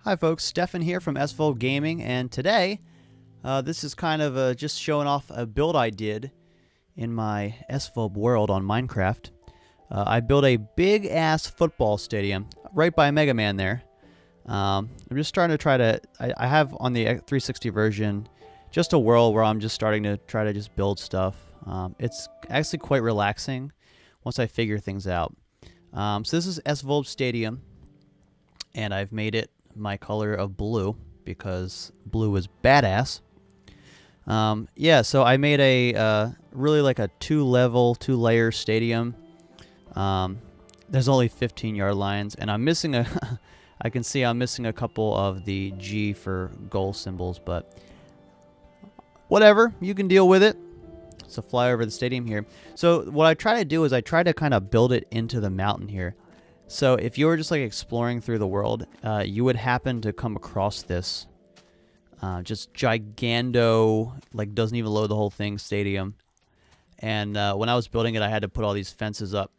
Hi folks, Stefan here from ESVLB Gaming, and today this is kind of just showing off a build I did in my ESVLB world on Minecraft. I built a big ass football stadium right by Mega Man there. I'm just starting to I have on the 360 version just a world where I'm just starting to try to just build stuff. It's actually quite relaxing once I figure things out. So this is ESVLB Stadium, and I've made it my color of blue because blue is badass. Yeah, so I made a really like a two-layer stadium. There's only 15-yard lines, and I'm missing a I can see I'm missing a couple of the G for goal symbols, but whatever, you can deal with it. So fly over the stadium here. So what I try to do is I try to kind of build it into the mountain here. So if you were just like exploring through the world, you would happen to come across this just gigando, like doesn't even load the whole thing, stadium. And when I was building it, I had to put all these fences up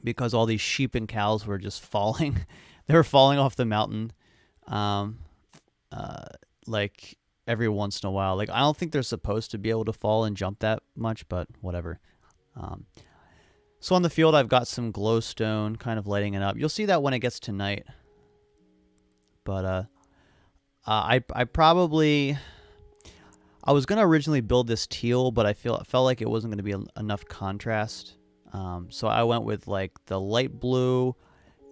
because all these sheep and cows were just falling. They were falling off the mountain like every once in a while. Like I don't think they're supposed to be able to fall and jump that much, but whatever. So on the field, I've got some glowstone kind of lighting it up. You'll see that when it gets to night. But I was going to originally build this teal, but I felt like it wasn't going to be enough contrast. So I went with like the light blue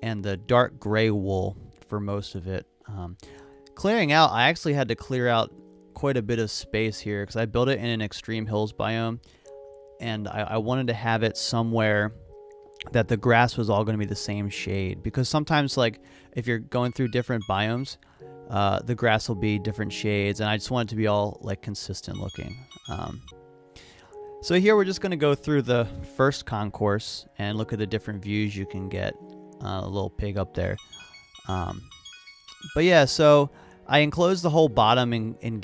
and the dark gray wool for most of it. Clearing out, I actually had to clear out quite a bit of space here because I built it in an extreme hills biome. And I wanted to have it somewhere that the grass was all going to be the same shade. Because sometimes, like, if you're going through different biomes, the grass will be different shades. And I just want it to be all, like, consistent looking. So here we're just going to go through the first concourse and look at the different views you can get. A little pig up there. But yeah, so I enclosed the whole bottom in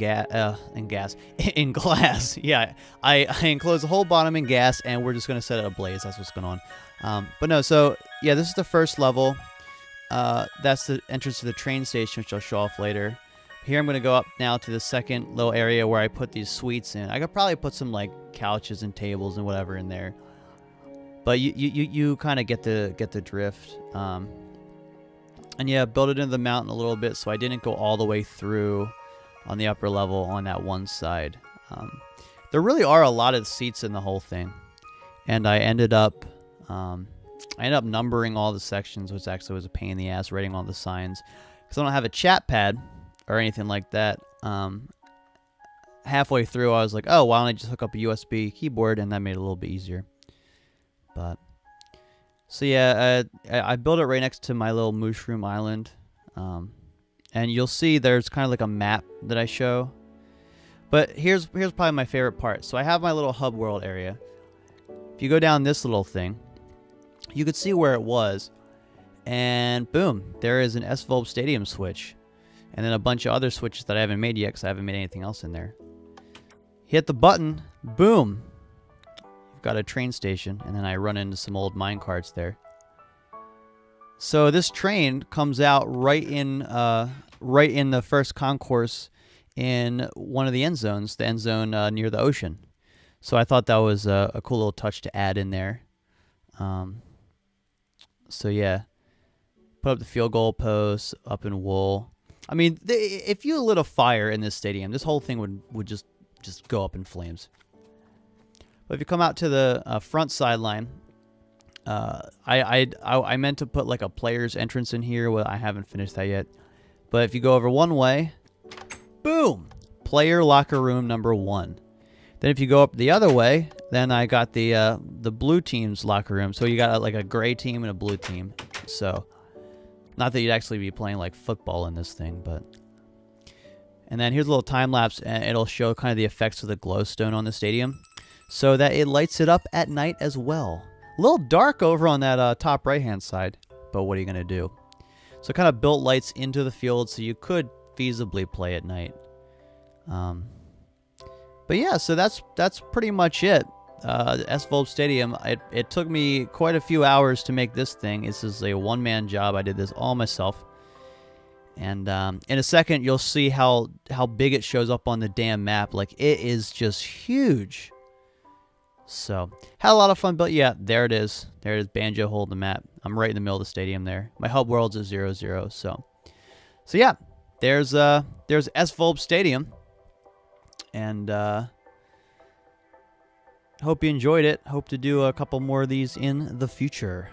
glass. Yeah, I enclosed the whole bottom in gas, and we're just gonna set it ablaze. That's what's going on. But no, so yeah, this is the first level. That's the entrance to the train station, which I'll show off later. Here I'm gonna go up now to the second little area where I put these suites in. I could probably put some like couches and tables and whatever in there, but you kind of get the drift. And yeah, built it into the mountain a little bit, so I didn't go all the way through on the upper level on that one side. There really are a lot of seats in the whole thing, and I ended up numbering all the sections, which actually was a pain in the ass writing all the signs because I don't have a chat pad or anything like that. Halfway through, I was like, oh, why don't I just hook up a USB keyboard, and that made it a little bit easier. But so yeah, I built it right next to my little mushroom island, and you'll see there's kind of like a map that I show. But here's probably my favorite part. So I have my little hub world area. If you go down this little thing, you could see where it was, and boom, there is an ESVLB Stadium switch, and then a bunch of other switches that I haven't made yet because I haven't made anything else in there. Hit the button, boom. Got a train station, and then I run into some old mine carts there. So this train comes out right in the first concourse in one of the end zones, the end zone near the ocean. So I thought that was a cool little touch to add in there. So yeah, put up the field goal posts up in wool. I mean, if you lit a fire in this stadium, this whole thing would just go up in flames. But if you come out to the front sideline, I meant to put like a player's entrance in here. Well, I haven't finished that yet. But if you go over one way, boom, player locker room number 1. Then if you go up the other way, then I got the blue team's locker room. So you got like a gray team and a blue team. So not that you'd actually be playing like football in this thing, but. And then here's a little time lapse, and it'll show kind of the effects of the glowstone on the stadium, so that it lights it up at night as well. A little dark over on that top right-hand side, but what are you going to do? So kind of built lights into the field so you could feasibly play at night. But yeah, so that's pretty much it. The ESVLB Stadium, it took me quite a few hours to make this thing. This is a one-man job. I did this all myself. And in a second, you'll see how big it shows up on the damn map. Like, it is just huge. So, had a lot of fun, but yeah, there it is. There it is, Banjo holding the map. I'm right in the middle of the stadium there. My hub world's at 0-0, so yeah, there's ESVLB Stadium. And hope you enjoyed it. Hope to do a couple more of these in the future.